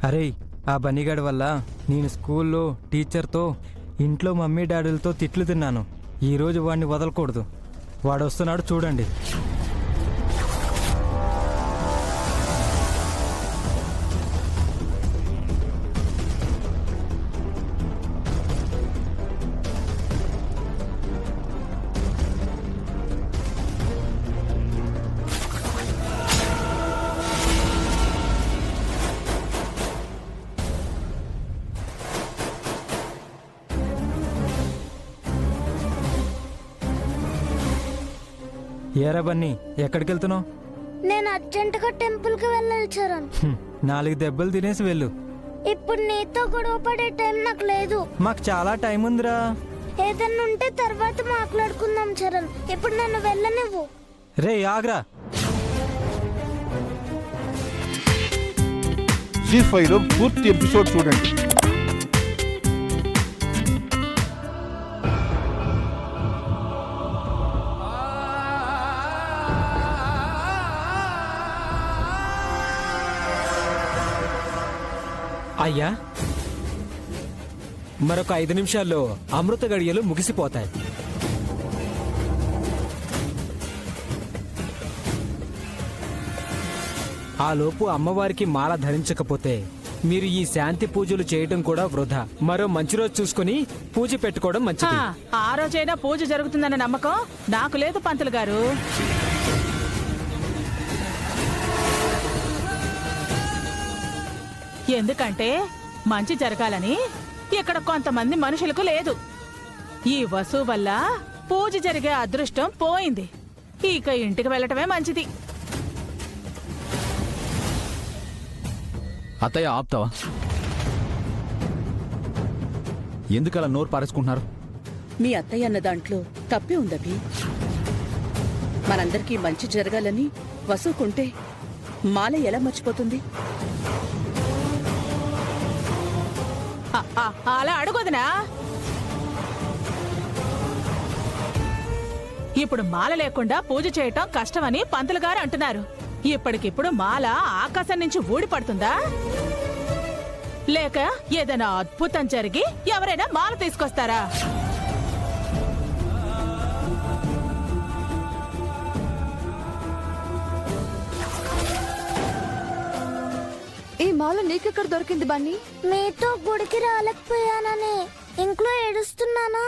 అరే ఆ బన్నీగాడి వల్ల నేను స్కూల్లో టీచర్తో ఇంట్లో మమ్మీ డాడీలతో తిట్లు తిన్నాను. ఈరోజు వాడిని వదలకూడదు. వాడు వస్తున్నాడు చూడండి. ఏరా బన్నీ, ఎక్కడికి వెళ్తున్నావు? నేను అర్జెంటుగా టెంపుల్కి వెళ్ళాలి చరణ్. 4 దెబ్బలు తినేసి వెళ్ళు. ఇప్పుడు నీతో గొడవ పడే టైం నాకు లేదు. మాకు చాలా టైం ఉందిరా. ఏదన్నా ఉంటే తర్వాత మాట్లాడుకుందాం చరణ్. ఇప్పుడు నన్ను వెళ్ళనివ్వు. రే ఆగ్రా. జీ5లో పూర్తి ఎపిసోడ్ చూడండి. అయ్యా, మరొక 5 నిమిషాల్లో అమృత గడియలు ముగిసిపోతాయి. ఆ లోపు అమ్మవారికి మాల ధరించకపోతే మీరు ఈ శాంతి పూజలు చేయడం కూడా వృధా. మరో మంచి రోజు చూసుకుని పూజ పెట్టుకోవడం మంచిది. ఆ రోజైనా పూజ జరుగుతుందన్న నమ్మకం నాకు లేదు పంతులు గారు. ఎందుకంటే మంచి జరగాలని ఇక్కడ కొంతమంది మనుషులకు లేదు. ఈ వసు వల్ల పూజ జరిగే అదృష్టం పోయింది. ఇక ఇంటికి వెళ్ళటమే మంచిది. అత్తయ్య ఆపుతావా? ఎందుకలా నోరు పారేసుకుంటున్నారు? మీ అత్తయ్య అన్న దాంట్లో తప్పే ఉందభి. మనందరికీ మంచి జరగాలని వసుకుంటే మాల ఎలా మర్చిపోతుంది? అలా అడుగుదనా? ఇప్పుడు మాల లేకుండా పూజ చేయటం కష్టమని పంతులు గారు అంటున్నారు. ఇప్పటికిప్పుడు మాల ఆకాశం నుంచి ఊడిపడుతుందా? లేక ఏదైనా అద్భుతం జరిగి ఎవరైనా మాల తీసుకొస్తారా? ఈ మాల నీకెక్కడ దొరికింది బన్నీ? మీతో గుడికి రాలేకపోయానని ఇంట్లో ఏడుస్తున్నానా?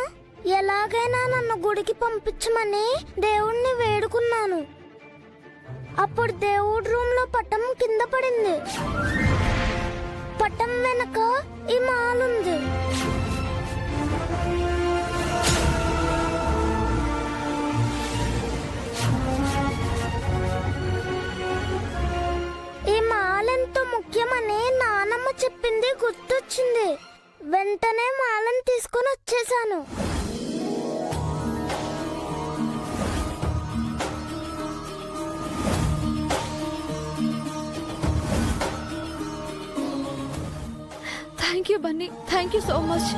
ఎలాగైనా నన్ను గుడికి పంపించమని దేవుణ్ణి వేడుకున్నాను. అప్పుడు దేవుడి రూమ్ లో పట్టం కింద పడింది. పట్టం వెనక ఈ మాలుంది. ఈ మాలెంతో ముఖ్యమని నానమ్మ చెప్పింది గుర్తొచ్చింది. వెంటనే మాలను తీసుకొని వచ్చేసాను. Thank you Bunny, thank you so much.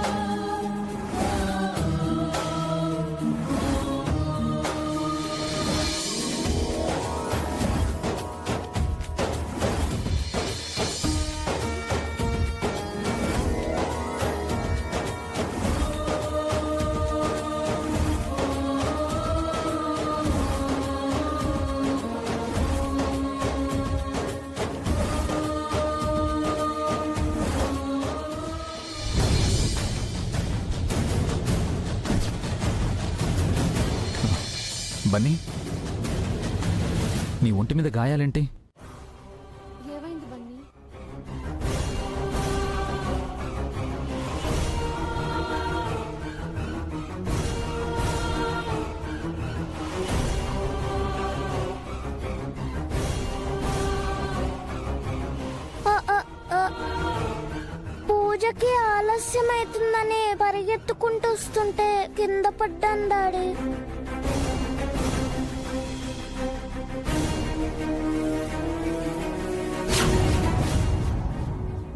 Bunny, నీ ఒంటి మీద గాయాలేంటి? ఏమైంది బన్నీ? పూజకి ఆలస్యమైతుందని పరిగెత్తుకుంటూ వస్తుంటే కింద పడ్డాను డాడీ.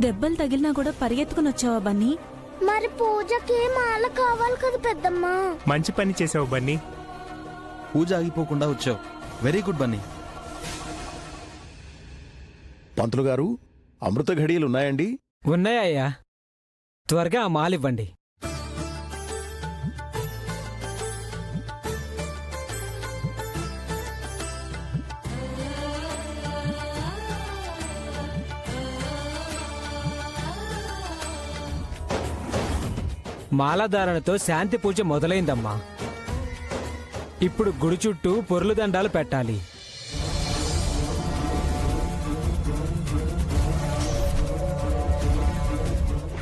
దెబ్బలు తగిలినా కూడా పరిగెత్తుకుని వచ్చావా బన్నీ? మరి పూజకి మాల కావాలి కదా పెద్దమ్మా. మంచి పని చేసావు బన్నీ. పూజ ఆగిపోకుండా వచ్చావు. Very good Bunny. పంతులు గారు, అమృత ఘడియలు ఉన్నాయండి? ఉన్నాయ్యా, త్వరగా ఆ మాలివ్వండి. మాలధారణతో శాంతి పూజ మొదలైందమ్మా. ఇప్పుడు గుడి చుట్టూ పొర్లు దండాలు పెట్టాలి.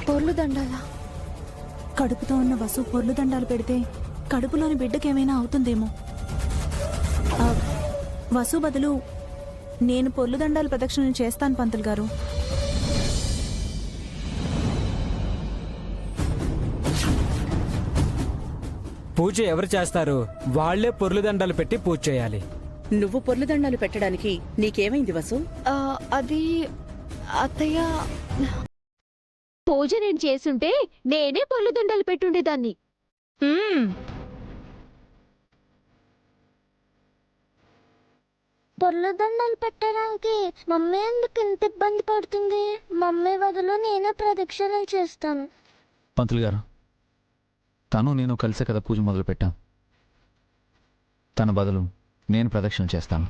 పొర్లు దండాలా? కడుపుతో ఉన్న వసు పొర్లు దండాలు పెడితే కడుపులోని బిడ్డకేమైనా అవుతుందేమో. వసు బదులు నేను పొర్లు దండాలు ప్రదక్షిణలు చేస్తాను పంతులు గారు. పూజ ఎవరు చేస్తారు? వాళ్లే పొర్లు దండాలు పెట్టి పూజ చేయాలి. నువ్వు పొర్లు దండాలు పెట్టడానికి నీకేమైంది వసు? అది అత్తయ్య, పూజ నేను చేసుంటే నేనే పొర్లు దండాలు పెట్టుండేదాన్ని. పొర్లు దండలు పెట్టడానికి మమ్మీ ఎందుకు ఇంత ఇబ్బంది పడుతుంది? మమ్మీ బదులు నేనే ప్రదక్షిణలు చేస్తాను. పంతులు గారు, తను నేను కలిసే కదా పూజ మొదలు పెట్టాం. తన బదులు నేను ప్రదక్షిణ చేస్తాను.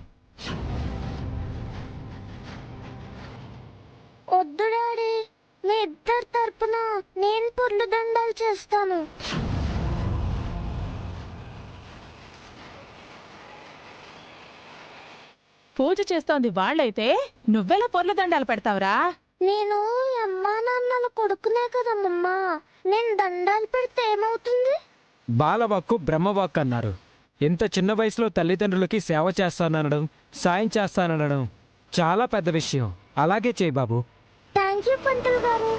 వద్దు డాడీ, మీ ఇద్దరి తరపున నేను పొర్లు దండాలు చేస్తాను. పూజ చేస్తోంది వాళ్ళైతే నువ్వెలా పొర్ల దండాలు పెడతావురా? నేను అమ్మా నాన్నల కొడుకునే కదమ్మా, నేను దండాలు పెడితే ఏమవుతుంది? బాలవాక్కు బ్రహ్మవాక్కు అన్నారు. ఇంత చిన్న వయసులో తల్లిదండ్రులకి సేవ చేస్తాననడం, సాయం చేస్తాననడం చాలా పెద్ద విషయం. అలాగే చేయి బాబు. థ్యాంక్ యూ పంతులు గారు.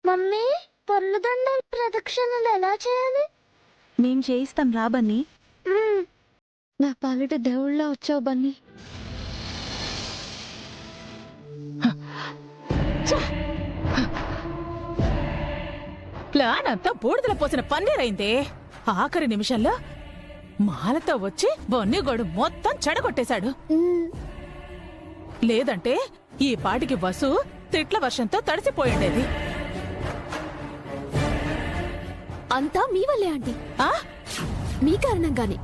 మమ్మీ, పొర్లు దండాలు ప్రదక్షిణలు ఎలా చేయాలి? మేం చేయిస్తాం రా బన్నీ. నా పాలిట దేవుళ్ళ వచ్చావు బన్నీ. ప్లాన్ అంతా బూడిదల పోసిన పన్నీరైందే. ఆఖరి నిమిషంలో మాలతో వచ్చి బొన్నిగోడు మొత్తం చెడగొట్టేశాడు. లేదంటే ఈ పాటికి వసు తిట్ల వర్షంతో తడిసిపోయిండేది. అంతా మీ వల్లే ఆంటీ. మీ కారణంగానే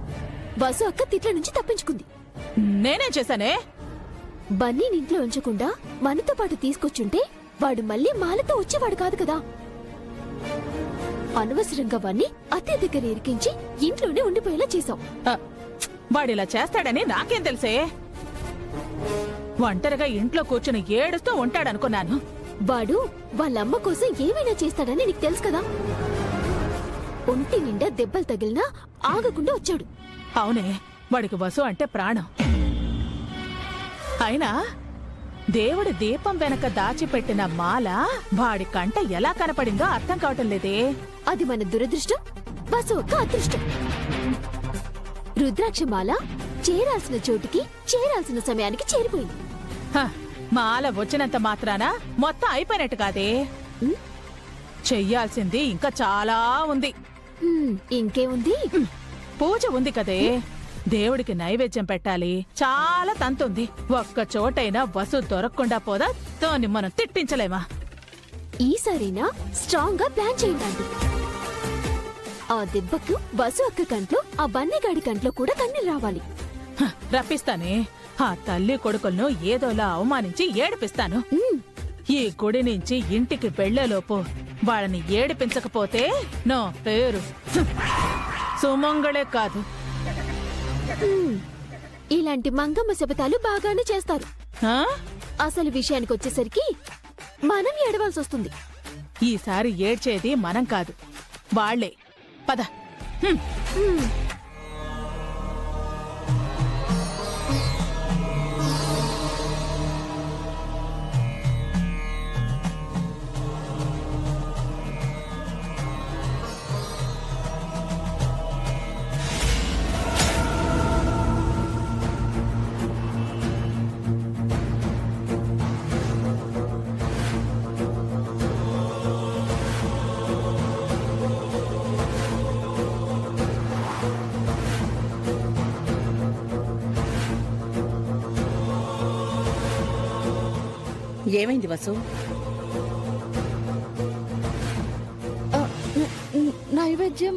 వసు అక్క తిట్ల నుంచి తప్పించుకుంది. నేనేం చేశానే? బన్నీని ఇంట్లో ఉంచకుండా మనతో పాటు తీసుకొచ్చుంటే వాడు మళ్ళీ మాలతో వచ్చేవాడు కాదు కదా. అనవసరంగా వాణ్ణి అత్తయ్య దగ్గర ఇరికించి ఇంట్లోనే ఉండిపోయేలా చేశాం. వాడిలా చేస్తాడని నాకేం తెలుసే? ఒంటరిగా ఇంట్లో కూర్చుని ఏడుస్తూ ఉంటాడనుకున్నాను. వాడు వాళ్ళమ్మ కోసం ఏమైనా చేస్తాడని నీకు తెలుసు కదా. ఒంటి నిండా దెబ్బలు తగిలినా ఆగకుండా వచ్చాడు. అవునే, వాడికి వసు అంటే ప్రాణం. అయినా దేవుడి దీపం వెనక దాచిపెట్టిన మాల వాడి కంట ఎలా కనపడిందో అర్థం కావటం లేదే. అది మన దురదృష్టం, వసు ఒక్క అదృష్టం. రుద్రాక్షమాల చేరాల్సిన చోటికి చేరాల్సిన సమయానికి చేరిపోయింది. మాల వచ్చినంత మాత్రాన మొత్తం అయిపోయినట్టు కాదే. చెయ్యాల్సింది ఇంకా చాలా ఉంది. ఇంకేముంది? పూజ ఉంది కదే, దేవుడికి నైవేద్యం పెట్టాలి, చాలా తంతుంది. ఒక్క చోటైనా వసు దొరకకుండా పోదా దాన్ని మనం తిట్టించలేమా? ఈసారైనా స్ట్రాంగ్ గా ప్లాన్ చేయండి. ఆ దెబ్బకు వసు అక్క కంట్లో, ఆ బన్నీగాడి కంట్లో కూడా కన్నీరు రావాలి. రప్పిస్తానే. ఆ తల్లి కొడుకులను ఏదోలా అవమానించి ఏడిపిస్తాను. ఈ గుడి నుంచి ఇంటికి వెళ్లేలోపు వాళ్ళని ఏడిపించకపోతే నా పేరు సుమంగళే కాదు. ఇలాంటి మంగమ్మ శపథాలు బాగానే చేస్తారు. అసలు విషయానికి వచ్చేసరికి మనం ఏడవాల్సి వస్తుంది. ఈసారి ఏడ్చేది మనం కాదు, వాళ్లే. పద. ఏమైంది వసు? నైవేద్యం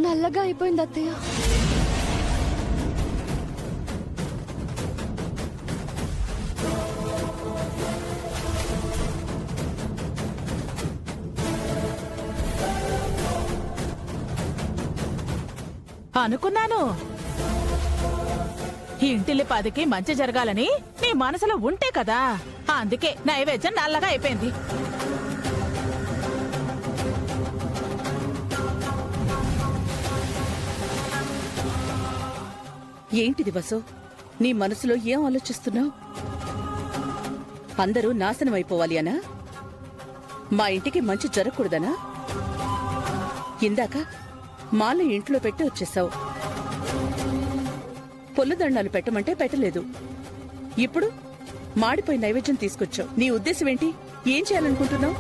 నల్లగా అయిపోయింది అత్తయ్య. అనుకున్నాను ఇంటిల్లి పదికి మంచి జరగాలని నీ మనసులో ఉంటే కదా, అందుకే నైవేద్యం నల్లగా అయిపోయింది. ఏంటిది వసు? నీ మనసులో ఏం ఆలోచిస్తున్నావు? అందరూ నాశనం అయిపోవాలి అనా? మా ఇంటికి మంచి జరగకూడదనా? ఇందాక మాల ఇంట్లో పెట్టి వచ్చేసావు. పొల్లుదండాలు పెట్టమంటే పెట్టలేదు. ఇప్పుడు మాడిపోయి నైవేద్యం తీసుకొచ్చావు. నీ ఉద్దేశం ఏంటి? ఏం చేయాలనుకుంటున్నావు?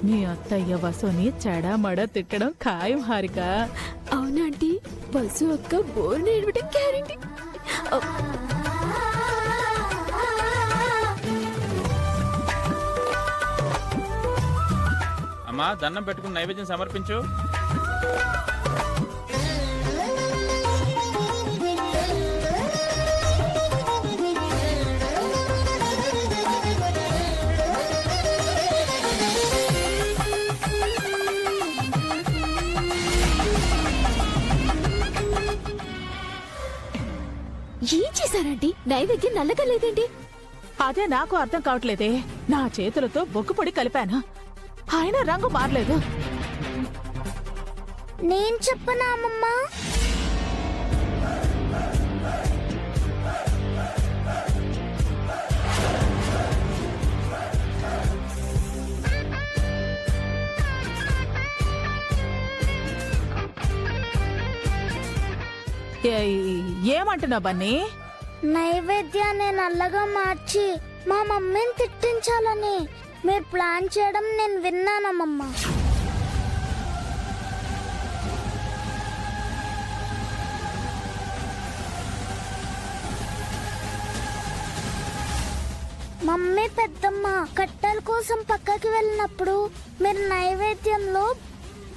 నీ అత్తయ్య వసుని చెడామడ తిట్టడం ఖాయం హారిక. అవునాంటీ, బస్సు అక్క బోర్ నేర్వడం గ్యారెంటీ. అమ్మా, దండం పెట్టుకుని నైవేద్యం సమర్పించు. ఏం చేశారండి? నైవేద్యం నల్లగా లేదేంటి? అదే నాకు అర్థం కావట్లేదే. నా చేతులతో బొగ్గు పొడి కలిపాను, ఆయన రంగు మారలేదు. నేను చెప్పనా అమ్మమ్మా? ఏమంటున్నావు బన్నీ? నైవేద్యాన్ని నల్లగా మార్చి మా మమ్మీని తిట్టించాలని మీరు ప్లాన్ చేయడం నేను విన్నానమ్మమ్మా. మమ్మీ పెద్దమ్మ కట్టెల కోసం పక్కకి వెళ్ళినప్పుడు మీరు నైవేద్యంలో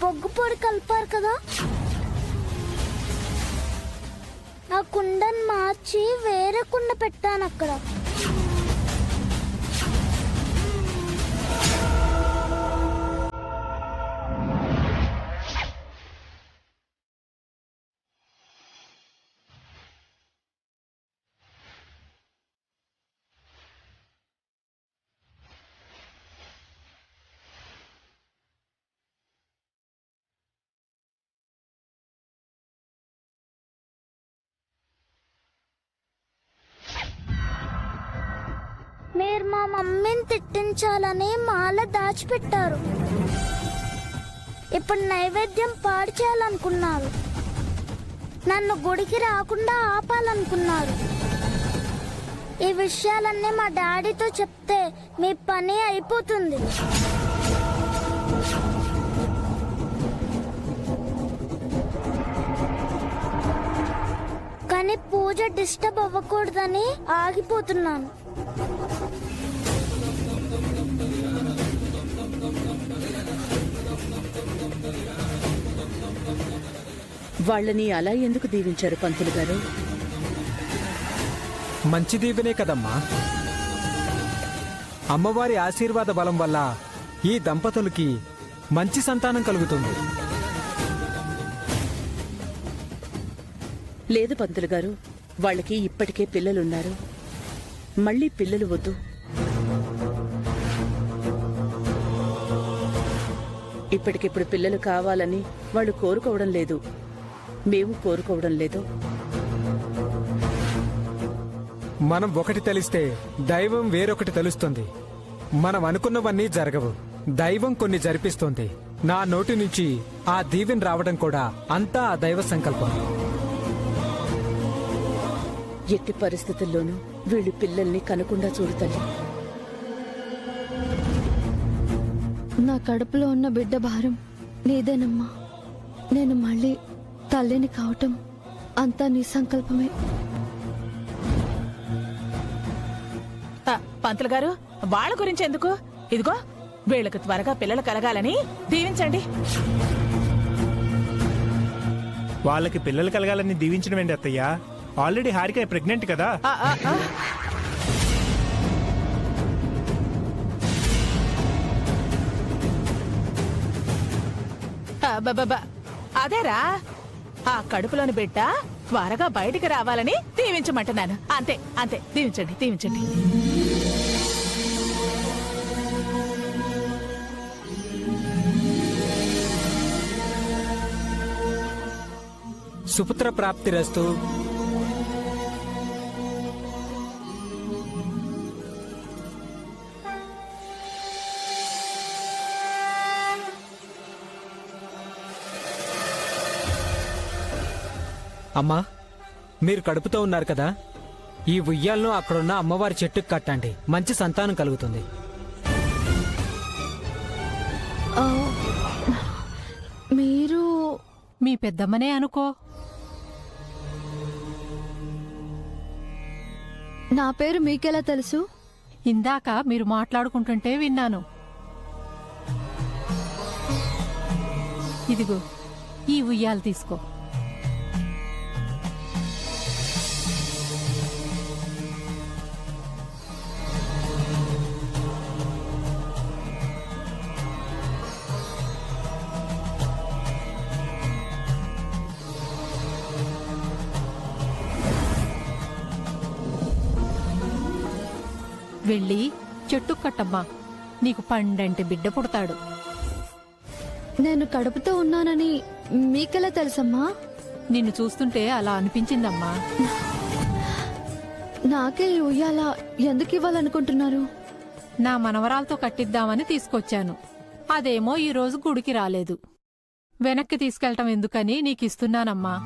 బొగ్గు పొడి కలిపారు కదా, ఆ కుండను మార్చి వేరే కుండ పెట్టాను అక్కడ. మీరు మా మమ్మీని తిట్టించాలని మాల దాచిపెట్టారు. ఇప్పుడు నైవేద్యం పాడు చేయాలనుకున్నారు. నన్ను గుడికి రాకుండా ఆపాలనుకున్నారు. ఈ విషయాలన్నీ మా డాడీతో చెప్తే మీ పని అయిపోతుంది. కానీ పూజ డిస్టర్బ్ అవ్వకూడదని ఆగిపోతున్నాను. వాళ్ళని అలా ఎందుకు దీవించారు పంతులు గారు? మంచి దీవెనే కదమ్మా. అమ్మవారి ఆశీర్వాద బలం వల్ల ఈ దంపతులకి మంచి సంతానం కలుగుతుంది. లేదు పంతులు గారు, వాళ్ళకి ఇప్పటికే పిల్లలున్నారు. మళ్ళీ పిల్లలు వద్దు. ఇప్పటికిప్పుడు పిల్లలు కావాలని వాళ్ళు కోరుకోవడం లేదు, మేము కోరుకోవడం లేదు. మనం ఒకటి తెలిస్తే దైవం వేరొకటి తెలుస్తుంది. మనం అనుకున్నవన్నీ జరగవు, దైవం కొన్ని జరిపిస్తుంది. నా నోటి నుంచి ఆ దీవెన రావడం కూడా అంతా ఆ దైవ సంకల్పం. ఎట్టి పరిస్థితుల్లోనూ వీళ్ళు పిల్లల్ని కనకుండా చూడు తల్లి. నా కడుపులో ఉన్న బిడ్డ భారం నీదేనమ్మా. నేను మళ్ళీ తల్లిని కావటం అంతా నీ సంకల్పమే. పంతులు గారు, వాళ్ళ గురించి ఎందుకు? ఇదిగో వీళ్ళకి త్వరగా పిల్లలు కలగాలని దీవించండి. వాళ్ళకి పిల్లలు కలగాలని దీవించడం ఏంటి అత్తయ్య? ఆల్రెడీ హారిక ప్రెగ్నెంట్ కదా. అదేరా, ఆ కడుపులోని బిడ్డ త్వరగా బయటికి రావాలని దీవించమంటున్నాను. అంతే అంతే, దీవించండి దీవించండి. సుపుత్ర ప్రాప్తిరస్తు. అమ్మా, మీరు కడుపుతో ఉన్నారు కదా, ఈ ఉయ్యాలను అక్కడున్న అమ్మవారి చెట్టుకు కట్టండి. మంచి సంతానం కలుగుతుంది. మీరు మీ పెద్దమ్మనే అనుకో. నా పేరు మీకెలా తెలుసు? ఇందాక మీరు మాట్లాడుకుంటుంటే విన్నాను. ఇదిగో ఈ ఉయ్యాలు తీసుకో. వెళ్ళి చెట్టు కట్టమ్మా, నీకు పండంటి బిడ్డ పుడతాడు. నేను కడుపుతో ఉన్నానని మీకెలా తెలుసమ్మా? నిన్ను చూస్తుంటే అలా అనిపించిందమ్మా. నాకే ఈ ఉయ్యాల ఎందుకు ఇవ్వాలనుకుంటున్నారు? నా మనవరాలతో కట్టిద్దామని తీసుకొచ్చాను. అదేమో ఈరోజు గుడికి రాలేదు. వెనక్కి తీసుకెళ్టం ఎందుకని నీకిస్తున్నానమ్మా.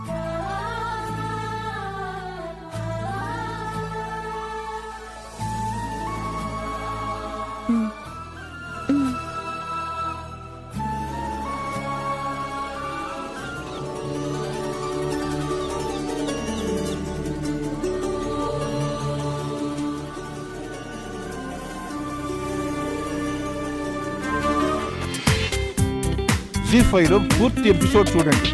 జీ5లో పూర్తి ఎపిసోడ్ చూడండి.